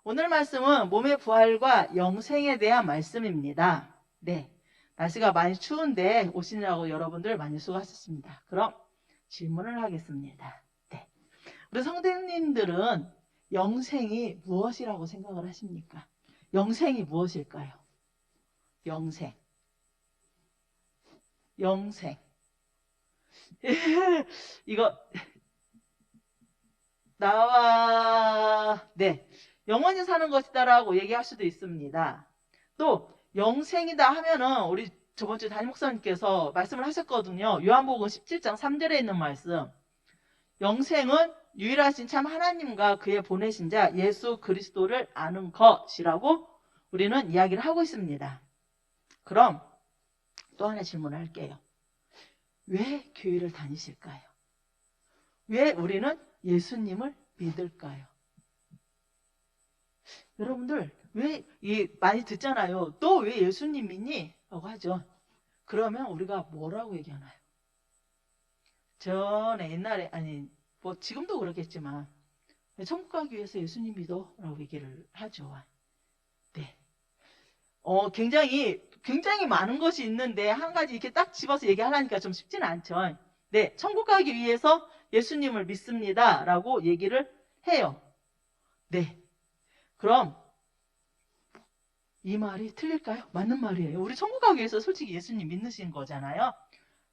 오늘 말씀은 몸의 부활과 영생에 대한 말씀입니다. 네, 날씨가 많이 추운데 오시느라고 여러분들 많이 수고하셨습니다. 그럼 질문을 하겠습니다. 네, 우리 성도님들은 영생이 무엇이라고 생각을 하십니까? 영생이 무엇일까요? 영생. 이거 네, 영원히 사는 것이다라고 얘기할 수도 있습니다. 또 영생이다 하면은 우리 저번 주 담임 목사님께서 말씀을 하셨거든요. 요한복음 17장 3절에 있는 말씀. 영생은 유일하신 참 하나님과 그의 보내신 자 예수 그리스도를 아는 것이라고 우리는 이야기를 하고 있습니다. 그럼 또 하나 질문을 할게요. 왜 교회를 다니실까요? 왜 우리는 예수님을 믿을까요? 여러분들 많이 듣잖아요. 너 왜 예수님 믿니? 라고 하죠. 그러면 우리가 뭐라고 얘기하나요? 전에 옛날에 뭐 지금도 그렇겠지만 천국 가기 위해서 예수님 믿어 라고 얘기를 하죠. 네. 굉장히 많은 것이 있는데 한 가지 이렇게 딱 집어서 얘기하려니까 좀 쉽지는 않죠. 네, 천국 가기 위해서 예수님을 믿습니다 라고 얘기를 해요. 네, 그럼 이 말이 틀릴까요? 맞는 말이에요. 우리 천국 가기 위해서 솔직히 예수님 믿으신 거잖아요.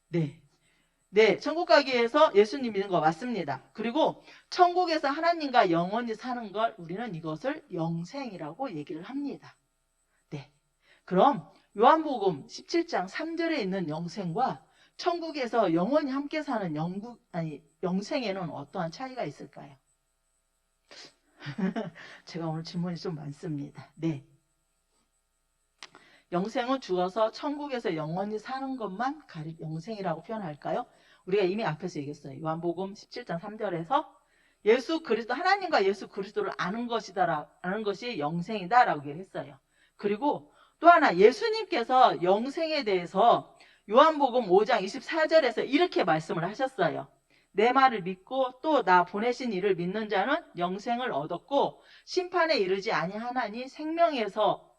네, 천국 가기 위해서 예수님 믿는 거 맞습니다. 그리고 천국에서 하나님과 영원히 사는 걸 우리는 이것을 영생이라고 얘기를 합니다. 네, 그럼 요한복음 17장 3절에 있는 영생과 천국에서 영원히 함께 사는 영생에는 어떠한 차이가 있을까요? 제가 오늘 질문이 좀 많습니다. 네. 영생은 죽어서 천국에서 영원히 사는 것만 영생이라고 표현할까요? 우리가 이미 앞에서 얘기했어요. 요한복음 17장 3절에서 예수 그리스도, 하나님과 예수 그리스도를 아는 것이 영생이다라고 얘기했어요. 그리고 또 하나, 예수님께서 영생에 대해서 요한복음 5장 24절에서 이렇게 말씀을 하셨어요. 내 말을 믿고 또 나 보내신 이를 믿는 자는 영생을 얻었고 심판에 이르지 아니하나니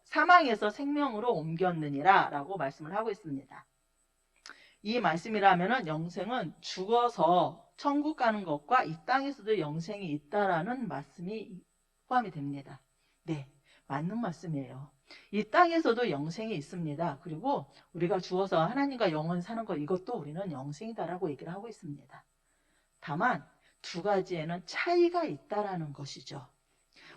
사망에서 생명으로 옮겼느니라 라고 말씀을 하고 있습니다. 이 말씀이라면은 영생은 죽어서 천국 가는 것과 이 땅에서도 영생이 있다라는 말씀이 포함이 됩니다. 네, 맞는 말씀이에요. 이 땅에서도 영생이 있습니다. 그리고 우리가 죽어서 하나님과 영원히 사는 것, 이것도 우리는 영생이다라고 얘기를 하고 있습니다. 다만 두 가지에는 차이가 있다라는 것이죠.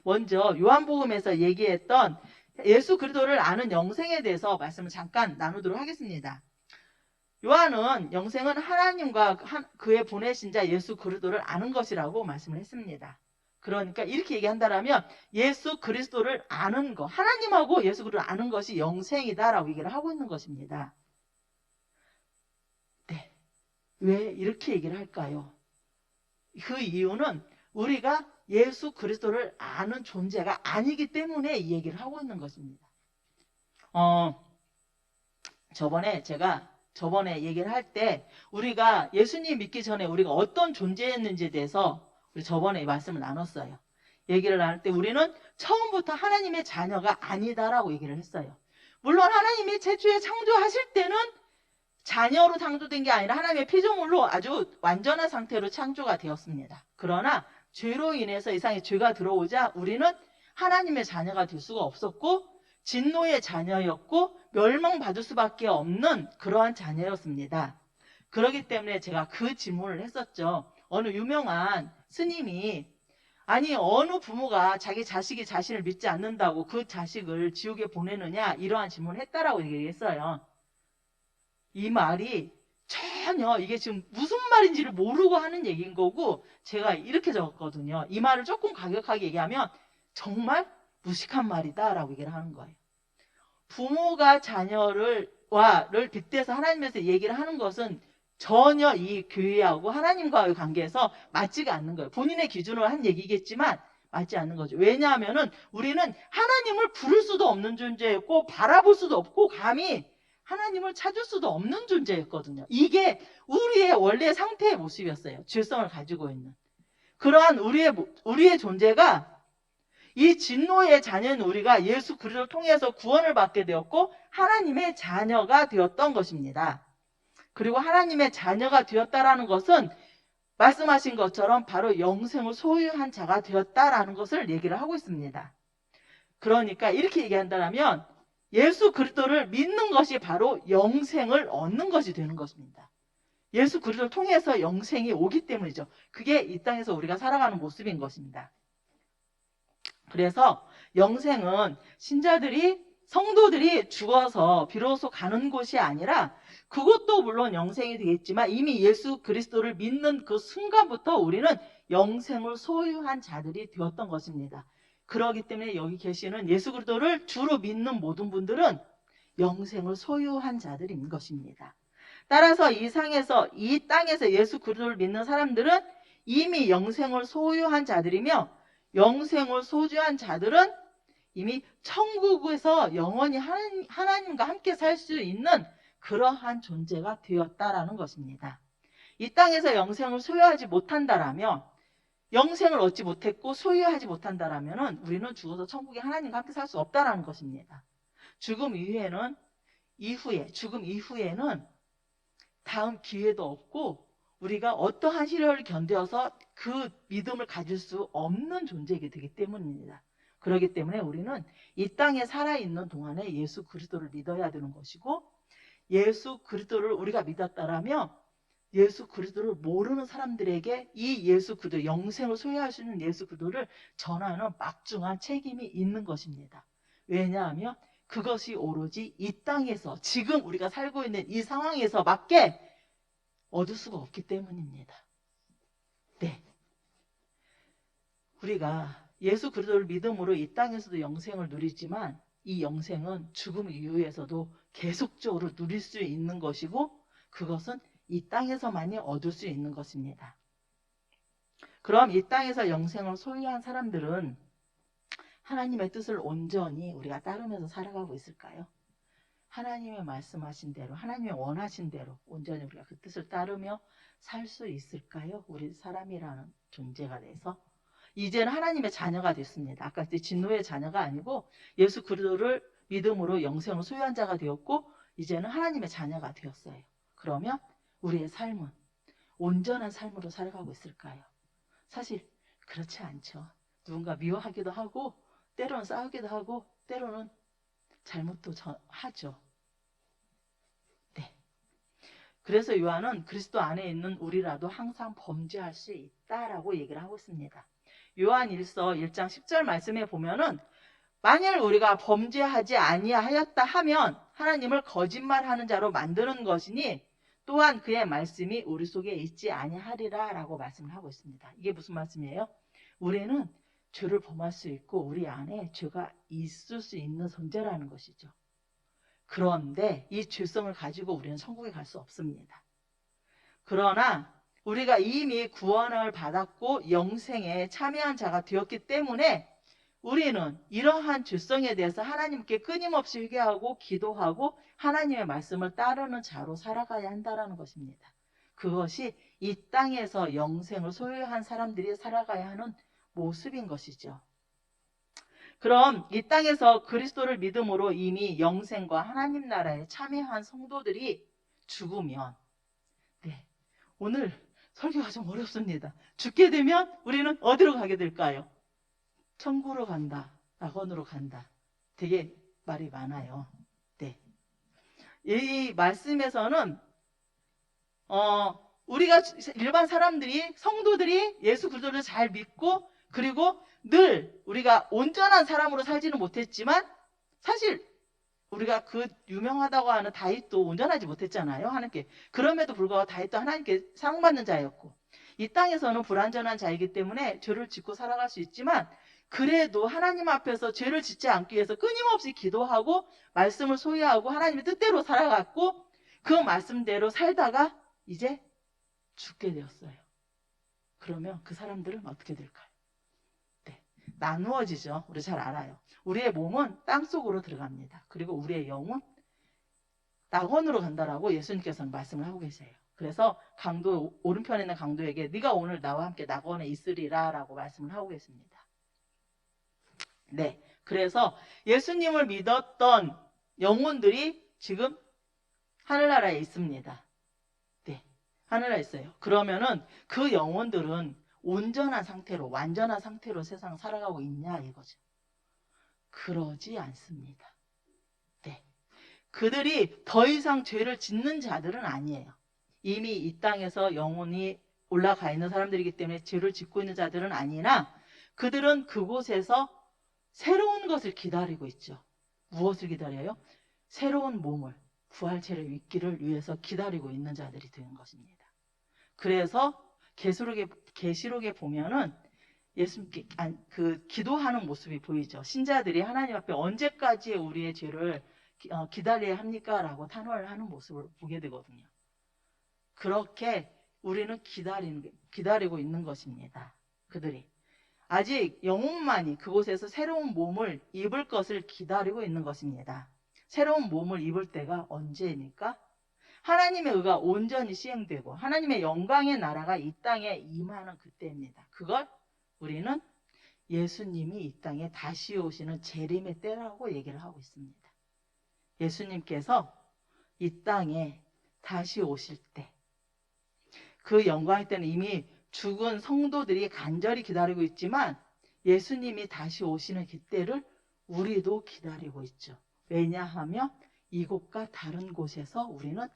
먼저 요한복음에서 얘기했던 예수 그리스도를 아는 영생에 대해서 말씀을 잠깐 나누도록 하겠습니다. 요한은 영생은 하나님과 그의 보내신 자 예수 그리스도를 아는 것이라고 말씀을 했습니다. 그러니까 이렇게 얘기한다면 예수 그리스도를 아는 것, 하나님하고 예수 그리스도를 아는 것이 영생이다라고 얘기를 하고 있는 것입니다. 네, 왜 이렇게 얘기를 할까요? 그 이유는 우리가 예수 그리스도를 아는 존재가 아니기 때문에 이 얘기를 하고 있는 것입니다. 저번에 얘기를 할 때 우리가 예수님 믿기 전에 우리가 어떤 존재였는지에 대해서 우리 저번에 말씀을 나눴어요. 얘기를 나눌 때 우리는 처음부터 하나님의 자녀가 아니다라고 얘기를 했어요. 물론 하나님이 최초에 창조하실 때는 자녀로 창조된 게 아니라 하나님의 피조물로 아주 완전한 상태로 창조가 되었습니다. 그러나 죄로 인해서 이 세상에 죄가 들어오자 우리는 하나님의 자녀가 될 수가 없었고 진노의 자녀였고 멸망받을 수밖에 없는 그러한 자녀였습니다. 그렇기 때문에 제가 그 질문을 했었죠. 어느 유명한 스님이 어느 부모가 자기 자식이 자신을 믿지 않는다고 그 자식을 지옥에 보내느냐 이러한 질문을 했다라고 얘기했어요. 이 말이 전혀 이게 지금 무슨 말인지를 모르고 하는 얘기인 거고 제가 이렇게 적었거든요. 이 말을 조금 과격하게 얘기하면 정말 무식한 말이다 라고 얘기를 하는 거예요. 부모가 자녀를 빗대서 하나님에서 얘기를 하는 것은 전혀 이 교회하고 하나님과의 관계에서 맞지가 않는 거예요. 본인의 기준으로 한 얘기겠지만 맞지 않는 거죠. 왜냐하면은 우리는 하나님을 부를 수도 없는 존재였고 바라볼 수도 없고 감히 하나님을 찾을 수도 없는 존재였거든요. 이게 우리의 원래 상태의 모습이었어요. 죄성을 가지고 있는. 그러한 우리의 존재가 이 진노의 자녀는 우리가 예수 그리스도를 통해서 구원을 받게 되었고 하나님의 자녀가 되었던 것입니다. 그리고 하나님의 자녀가 되었다라는 것은 말씀하신 것처럼 바로 영생을 소유한 자가 되었다라는 것을 얘기를 하고 있습니다. 그러니까 이렇게 얘기한다면 예수 그리스도를 믿는 것이 바로 영생을 얻는 것이 되는 것입니다. 예수 그리스도를 통해서 영생이 오기 때문이죠. 그게 이 땅에서 우리가 살아가는 모습인 것입니다. 그래서 영생은 신자들이 성도들이 죽어서 비로소 가는 곳이 아니라 그것도 물론 영생이 되겠지만 이미 예수 그리스도를 믿는 그 순간부터 우리는 영생을 소유한 자들이 되었던 것입니다. 그렇기 때문에 여기 계시는 예수 그리스도를 주로 믿는 모든 분들은 영생을 소유한 자들인 것입니다. 따라서 이 땅에서 예수 그리스도를 믿는 사람들은 이미 영생을 소유한 자들이며 영생을 소유한 자들은 이미 천국에서 영원히 하나님과 함께 살 수 있는 그러한 존재가 되었다라는 것입니다. 이 땅에서 영생을 소유하지 못한다라면 영생을 얻지 못했고 소유하지 못한다라면 우리는 죽어서 천국에 하나님과 함께 살 수 없다라는 것입니다. 죽음 이후에는 다음 기회도 없고 우리가 어떠한 시련을 견뎌서 그 믿음을 가질 수 없는 존재가 되기 때문입니다. 그렇기 때문에 우리는 이 땅에 살아있는 동안에 예수 그리스도를 믿어야 되는 것이고 예수 그리스도를 우리가 믿었다라면 예수 그리스도를 모르는 사람들에게 이 예수 그리스도, 영생을 소유할 수 있는 예수 그리스도를 전하는 막중한 책임이 있는 것입니다. 왜냐하면 그것이 오로지 이 땅에서 지금 우리가 살고 있는 이 상황에서밖에 얻을 수가 없기 때문입니다. 네, 우리가 예수 그리스도를 믿음으로 이 땅에서도 영생을 누리지만 이 영생은 죽음 이후에서도 계속적으로 누릴 수 있는 것이고 그것은 이 땅에서만이 얻을 수 있는 것입니다. 그럼 이 땅에서 영생을 소유한 사람들은 하나님의 뜻을 온전히 우리가 따르면서 살아가고 있을까요? 하나님의 말씀하신 대로, 하나님의 원하신 대로 온전히 우리가 그 뜻을 따르며 살 수 있을까요? 우리 사람이라는 존재가 돼서 이제는 하나님의 자녀가 됐습니다. 아까 진노의 자녀가 아니고 예수 그리스도를 믿음으로 영생을 소유한 자가 되었고 이제는 하나님의 자녀가 되었어요. 그러면 우리의 삶은 온전한 삶으로 살아가고 있을까요? 사실 그렇지 않죠. 누군가 미워하기도 하고 때로는 싸우기도 하고 때로는 잘못도 하죠. 네. 그래서 요한은 그리스도 안에 있는 우리라도 항상 범죄할 수 있다라고 얘기를 하고 있습니다. 요한 1장 10절 말씀에 보면은 만일 우리가 범죄하지 아니하였다 하면 하나님을 거짓말하는 자로 만드는 것이니 또한 그의 말씀이 우리 속에 있지 아니하리라 라고 말씀을 하고 있습니다. 이게 무슨 말씀이에요? 우리는 죄를 범할 수 있고 우리 안에 죄가 있을 수 있는 존재라는 것이죠. 그런데 이 죄성을 가지고 우리는 천국에 갈 수 없습니다. 그러나 우리가 이미 구원을 받았고 영생에 참여한 자가 되었기 때문에 우리는 이러한 죄성에 대해서 하나님께 끊임없이 회개하고 기도하고 하나님의 말씀을 따르는 자로 살아가야 한다는 것입니다. 그것이 이 땅에서 영생을 소유한 사람들이 살아가야 하는 모습인 것이죠. 그럼 이 땅에서 그리스도를 믿음으로 이미 영생과 하나님 나라에 참여한 성도들이 죽으면 오늘 설교가 좀 어렵습니다. 죽게 되면 우리는 어디로 가게 될까요? 천국으로 간다, 낙원으로 간다. 되게 말이 많아요. 네. 이 말씀에서는 우리가 일반 사람들이 성도들이 예수 그리스도를 잘 믿고 그리고 늘 우리가 온전한 사람으로 살지는 못했지만 사실 우리가 그 유명하다고 하는 다윗도 온전하지 못했잖아요. 하나님께. 그럼에도 불구하고 다윗도 하나님께 사랑받는 자였고 이 땅에서는 불완전한 자이기 때문에 죄를 짓고 살아갈 수 있지만 그래도 하나님 앞에서 죄를 짓지 않기 위해서 끊임없이 기도하고 말씀을 소유하고 하나님의 뜻대로 살아갔고 그 말씀대로 살다가 이제 죽게 되었어요. 그러면 그 사람들은 어떻게 될까요? 네, 나누어지죠. 우리 잘 알아요. 우리의 몸은 땅속으로 들어갑니다. 그리고 우리의 영은 낙원으로 간다라고 예수님께서는 말씀을 하고 계세요. 그래서 오른편에 있는 강도에게 네가 오늘 나와 함께 낙원에 있으리라 라고 말씀을 하고 계십니다. 네. 그래서 예수님을 믿었던 영혼들이 지금 하늘나라에 있습니다. 네. 하늘나라에 있어요. 그러면은 그 영혼들은 온전한 상태로, 완전한 상태로 세상 살아가고 있냐 이거죠. 그러지 않습니다. 네. 그들이 더 이상 죄를 짓는 자들은 아니에요. 이미 이 땅에서 영혼이 올라가 있는 사람들이기 때문에 죄를 짓고 있는 자들은 아니나 그들은 그곳에서 새로운 것을 기다리고 있죠. 무엇을 기다려요? 새로운 몸을, 부활체를 입기를 위해서 기다리고 있는 자들이 되는 것입니다. 그래서 계시록에 보면은 예수님께 기도하는 모습이 보이죠. 신자들이 하나님 앞에 언제까지 우리의 죄를 기다려야 합니까? 라고 탄원을 하는 모습을 보게 되거든요. 그렇게 우리는 기다리고 있는 것입니다. 그들이. 아직 영혼만이 그곳에서 새로운 몸을 입을 것을 기다리고 있는 것입니다. 새로운 몸을 입을 때가 언제입니까? 하나님의 의가 온전히 시행되고 하나님의 영광의 나라가 이 땅에 임하는 그때입니다. 그걸 우리는 예수님이 이 땅에 다시 오시는 재림의 때라고 얘기를 하고 있습니다. 예수님께서 이 땅에 다시 오실 때, 그 영광의 때는 이미 죽은 성도들이 간절히 기다리고 있지만 예수님이 다시 오시는 그때를 우리도 기다리고 있죠. 왜냐하면 이곳과 다른 곳에서 우리는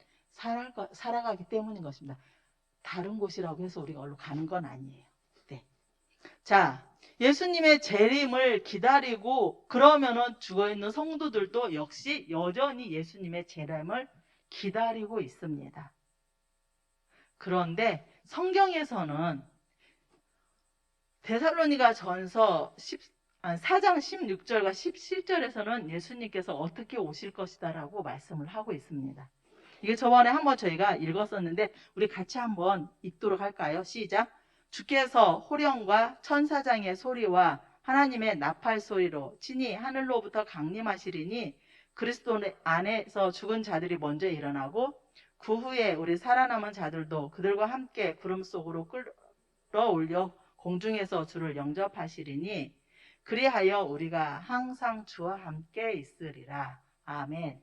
살아가기 때문인 것입니다. 다른 곳이라고 해서 우리가 얼른 가는 건 아니에요. 네. 자, 예수님의 재림을 기다리고 그러면은 죽어있는 성도들도 역시 여전히 예수님의 재림을 기다리고 있습니다. 그런데 성경에서는 데살로니가 전서 4장 16절과 17절에서는 예수님께서 어떻게 오실 것이다 라고 말씀을 하고 있습니다. 이게 저번에 한번 저희가 읽었었는데 우리 같이 한번 읽도록 할까요? 시작. 주께서 호령과 천사장의 소리와 하나님의 나팔 소리로 친히 하늘로부터 강림하시리니 그리스도 안에서 죽은 자들이 먼저 일어나고 그 후에 우리 살아남은 자들도 그들과 함께 구름 속으로 끌어올려 공중에서 주를 영접하시리니 그리하여 우리가 항상 주와 함께 있으리라. 아멘.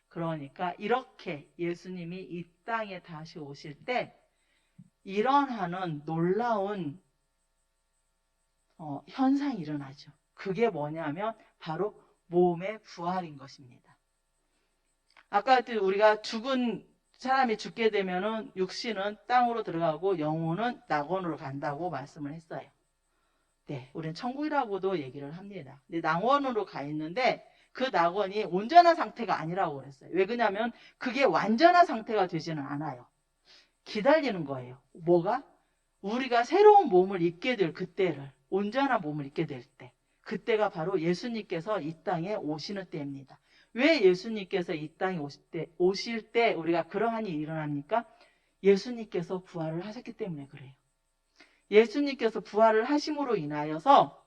그러니까 이렇게 예수님이 이 땅에 다시 오실 때 일어나는 놀라운 현상이 일어나죠. 그게 뭐냐면 바로 몸의 부활인 것입니다. 아까 우리가 죽은 사람이 죽게 되면은 육신은 땅으로 들어가고 영혼은 낙원으로 간다고 말씀을 했어요. 네, 우리는 천국이라고도 얘기를 합니다. 근데 낙원으로 가 있는데 그 낙원이 온전한 상태가 아니라고 그랬어요. 왜 그러냐면 그게 완전한 상태가 되지는 않아요. 기다리는 거예요. 뭐가? 우리가 새로운 몸을 입게 될 그때를, 온전한 몸을 입게 될 때, 그때가 바로 예수님께서 이 땅에 오시는 때입니다. 왜 예수님께서 이 땅에 오실 때 우리가 그러한 일이 일어납니까? 예수님께서 부활을 하셨기 때문에 그래요. 예수님께서 부활을 하심으로 인하여서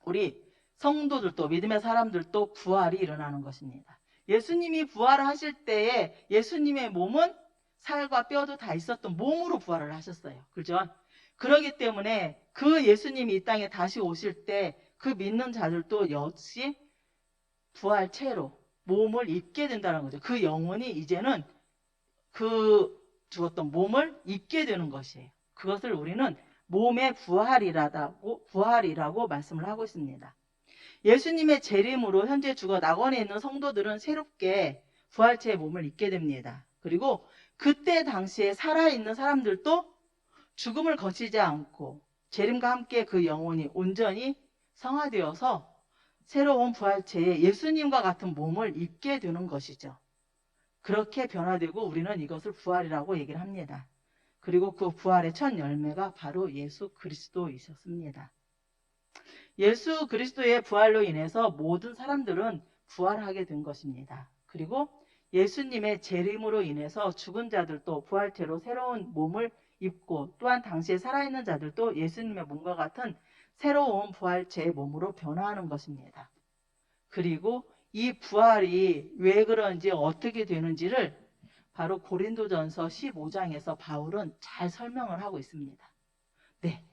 우리 성도들도 믿음의 사람들도 부활이 일어나는 것입니다. 예수님이 부활을 하실 때에 예수님의 몸은 살과 뼈도 다 있었던 몸으로 부활을 하셨어요. 그죠? 그렇기 때문에 그 예수님이 이 땅에 다시 오실 때 그 믿는 자들도 역시 부활체로 몸을 입게 된다는 거죠. 그 영혼이 이제는 그 죽었던 몸을 입게 되는 것이에요. 그것을 우리는 몸의 부활이라고 말씀을 하고 있습니다. 예수님의 재림으로 현재 죽어 낙원에 있는 성도들은 새롭게 부활체의 몸을 입게 됩니다. 그리고 그때 당시에 살아있는 사람들도 죽음을 거치지 않고 재림과 함께 그 영혼이 온전히 성화되어서 새로운 부활체에 예수님과 같은 몸을 입게 되는 것이죠. 그렇게 변화되고 우리는 이것을 부활이라고 얘기를 합니다. 그리고 그 부활의 첫 열매가 바로 예수 그리스도이셨습니다. 예수 그리스도의 부활로 인해서 모든 사람들은 부활하게 된 것입니다. 그리고 예수님의 재림으로 인해서 죽은 자들도 부활체로 새로운 몸을 입고 또한 당시에 살아있는 자들도 예수님의 몸과 같은 새로운 부활체의 몸으로 변화하는 것입니다. 그리고 이 부활이 왜 그런지 어떻게 되는지를 바로 고린도전서 15장에서 바울은 잘 설명을 하고 있습니다. 네.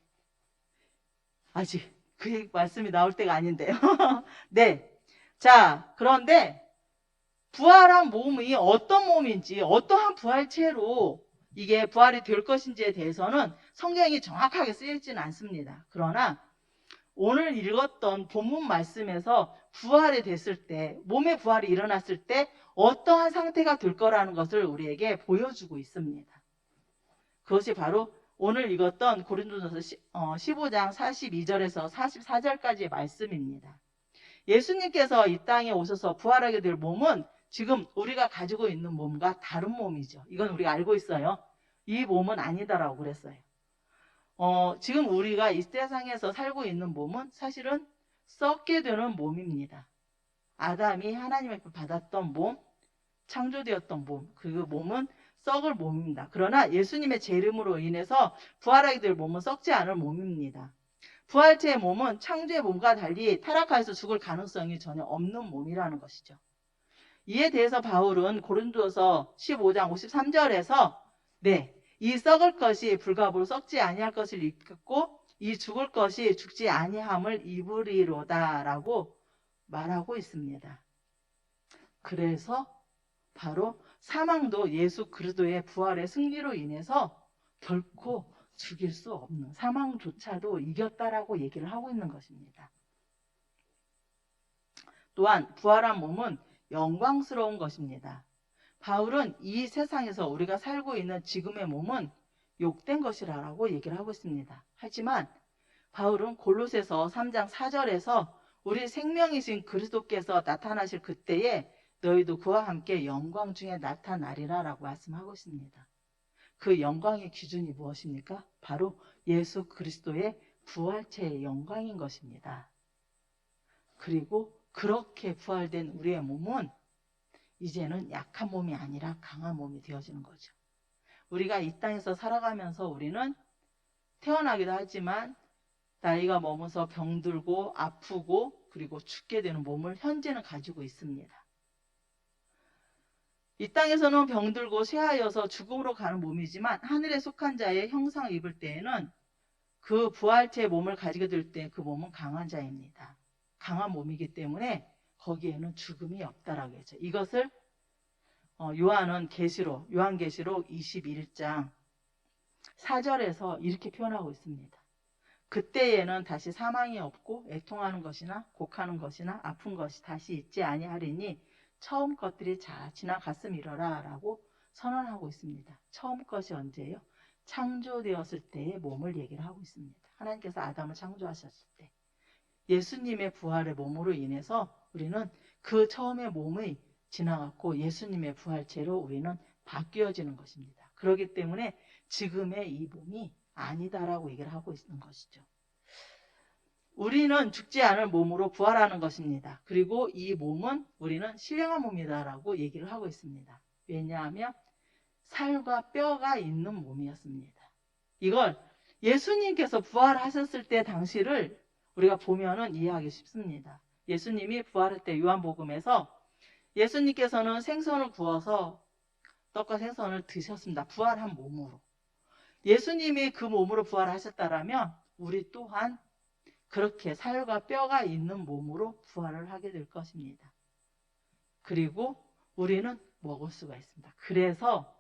아직 그 말씀이 나올 때가 아닌데요. 네. 자, 그런데 부활한 몸이 어떤 몸인지, 어떠한 부활체로 이게 부활이 될 것인지에 대해서는 성경이 정확하게 쓰여있지는 않습니다. 그러나 오늘 읽었던 본문 말씀에서 부활이 됐을 때, 몸의 부활이 일어났을 때 어떠한 상태가 될 거라는 것을 우리에게 보여주고 있습니다. 그것이 바로 오늘 읽었던 고린도전서 15장 42절에서 44절까지의 말씀입니다. 예수님께서 이 땅에 오셔서 부활하게 될 몸은 지금 우리가 가지고 있는 몸과 다른 몸이죠. 이건 우리가 알고 있어요. 이 몸은 아니다라고 그랬어요. 지금 우리가 이 세상에서 살고 있는 몸은 사실은 썩게 되는 몸입니다. 아담이 하나님의 받았던 몸, 창조되었던 몸, 그 몸은 썩을 몸입니다. 그러나 예수님의 재림으로 인해서 부활하게 될 몸은 썩지 않을 몸입니다. 부활체의 몸은 창조의 몸과 달리 타락하여서 죽을 가능성이 전혀 없는 몸이라는 것이죠. 이에 대해서 바울은 고린도서 15장 53절에서 이 썩을 것이 불가부로 썩지 아니할 것을 입고 이 죽을 것이 죽지 아니함을 입으리로다라고 말하고 있습니다. 그래서 바로 사망도 예수 그리스도의 부활의 승리로 인해서 결코 죽일 수 없는, 사망조차도 이겼다라고 얘기를 하고 있는 것입니다. 또한 부활한 몸은 영광스러운 것입니다. 바울은 이 세상에서 우리가 살고 있는 지금의 몸은 욕된 것이라고 얘기를 하고 있습니다. 하지만 바울은 골로새서 3장 4절에서 우리 생명이신 그리스도께서 나타나실 그때에 너희도 그와 함께 영광 중에 나타나리라 라고 말씀하고 있습니다. 그 영광의 기준이 무엇입니까? 바로 예수 그리스도의 부활체의 영광인 것입니다. 그리고 그렇게 부활된 우리의 몸은 이제는 약한 몸이 아니라 강한 몸이 되어지는 거죠. 우리가 이 땅에서 살아가면서 우리는 태어나기도 하지만 나이가 먹으면서 병들고 아프고 그리고 죽게 되는 몸을 현재는 가지고 있습니다. 이 땅에서는 병들고 쇠하여서 죽음으로 가는 몸이지만 하늘에 속한 자의 형상을 입을 때에는 그 부활체의 몸을 가지게 될 때 그 몸은 강한 자입니다. 강한 몸이기 때문에 거기에는 죽음이 없다라고 했죠. 이것을 요한계시록 21장 4절에서 이렇게 표현하고 있습니다. 그때에는 다시 사망이 없고 애통하는 것이나 곡하는 것이나 아픈 것이 다시 있지 아니하리니 처음 것들이 지나갔음이러라 라고 선언하고 있습니다. 처음 것이 언제예요? 창조되었을 때의 몸을 얘기를 하고 있습니다. 하나님께서 아담을 창조하셨을 때 예수님의 부활의 몸으로 인해서 우리는 그 처음의 몸이 지나갔고 예수님의 부활체로 우리는 바뀌어지는 것입니다. 그렇기 때문에 지금의 이 몸이 아니다라고 얘기를 하고 있는 것이죠. 우리는 죽지 않을 몸으로 부활하는 것입니다. 그리고 이 몸은 우리는 신령한 몸이다라고 얘기를 하고 있습니다. 왜냐하면 살과 뼈가 있는 몸이었습니다. 이걸 예수님께서 부활하셨을 때 당시를 우리가 보면은 이해하기 쉽습니다. 예수님이 부활할 때 요한복음에서 예수님께서는 생선을 구워서 떡과 생선을 드셨습니다. 부활한 몸으로. 예수님이 그 몸으로 부활하셨다라면 우리 또한 그렇게 살과 뼈가 있는 몸으로 부활을 하게 될 것입니다. 그리고 우리는 먹을 수가 있습니다. 그래서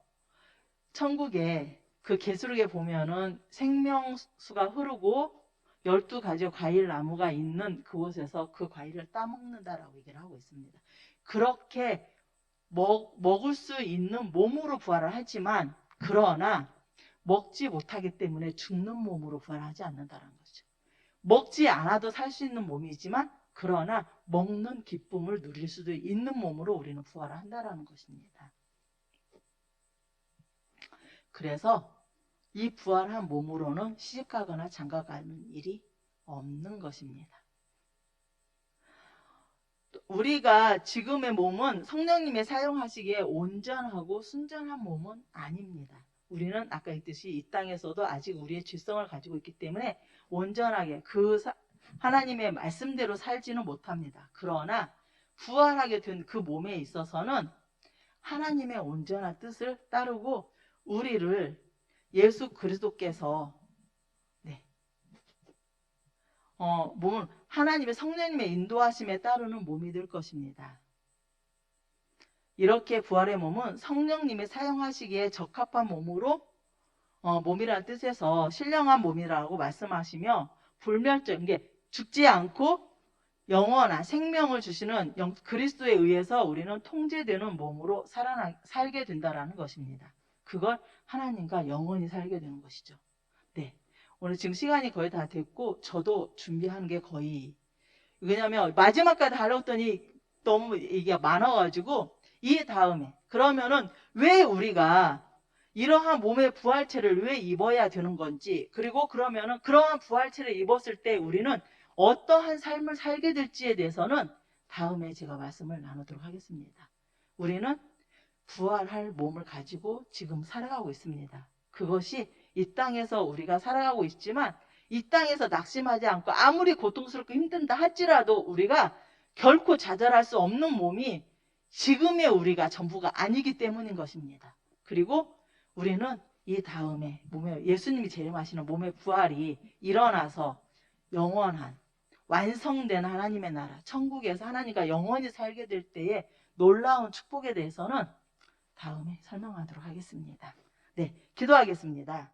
천국에 그 계시록에 보면은 생명수가 흐르고 12가지 과일 나무가 있는 그곳에서 그 과일을 따먹는다라고 얘기를 하고 있습니다. 그렇게 먹을 수 있는 몸으로 부활을 하지만 그러나 먹지 못하기 때문에 죽는 몸으로 부활하지 않는다는 거죠. 먹지 않아도 살 수 있는 몸이지만 그러나 먹는 기쁨을 누릴 수도 있는 몸으로 우리는 부활을 한다는 것입니다. 그래서 이 부활한 몸으로는 시집가거나 장가가는 일이 없는 것입니다. 우리가 지금의 몸은 성령님이 사용하시기에 온전하고 순전한 몸은 아닙니다. 우리는 아까 했듯이 이 땅에서도 아직 우리의 죄성을 가지고 있기 때문에 온전하게 하나님의 말씀대로 살지는 못합니다. 그러나 부활하게 된 그 몸에 있어서는 하나님의 온전한 뜻을 따르고 우리를 예수 그리스도께서 몸은 하나님의 성령님의 인도하심에 따르는 몸이 될 것입니다. 이렇게 부활의 몸은 성령님이 사용하시기에 적합한 몸으로 몸이라는 뜻에서 신령한 몸이라고 말씀하시며 불멸적, 이게 죽지 않고 영원한 생명을 주시는 그리스도에 의해서 우리는 통제되는 몸으로 살게 된다는 것입니다. 그걸 하나님과 영원히 살게 되는 것이죠. 네, 오늘 지금 시간이 거의 다 됐고 저도 준비한 게 거의, 왜냐하면 마지막까지 하려더니 너무 이게 많아가지고 이 다음에 그러면은 왜 우리가 이러한 몸의 부활체를 왜 입어야 되는 건지, 그리고 그러면은 그러한 부활체를 입었을 때 우리는 어떠한 삶을 살게 될지에 대해서는 다음에 제가 말씀을 나누도록 하겠습니다. 우리는 부활할 몸을 가지고 지금 살아가고 있습니다. 그것이 이 땅에서 우리가 살아가고 있지만 이 땅에서 낙심하지 않고 아무리 고통스럽고 힘든다 할지라도 우리가 결코 좌절할 수 없는 몸이 지금의 우리가 전부가 아니기 때문인 것입니다. 그리고 우리는 이 다음에 예수님이 재림하시는 몸의 부활이 일어나서 영원한 완성된 하나님의 나라 천국에서 하나님과 영원히 살게 될 때의 놀라운 축복에 대해서는 다음에 설명하도록 하겠습니다. 네, 기도하겠습니다.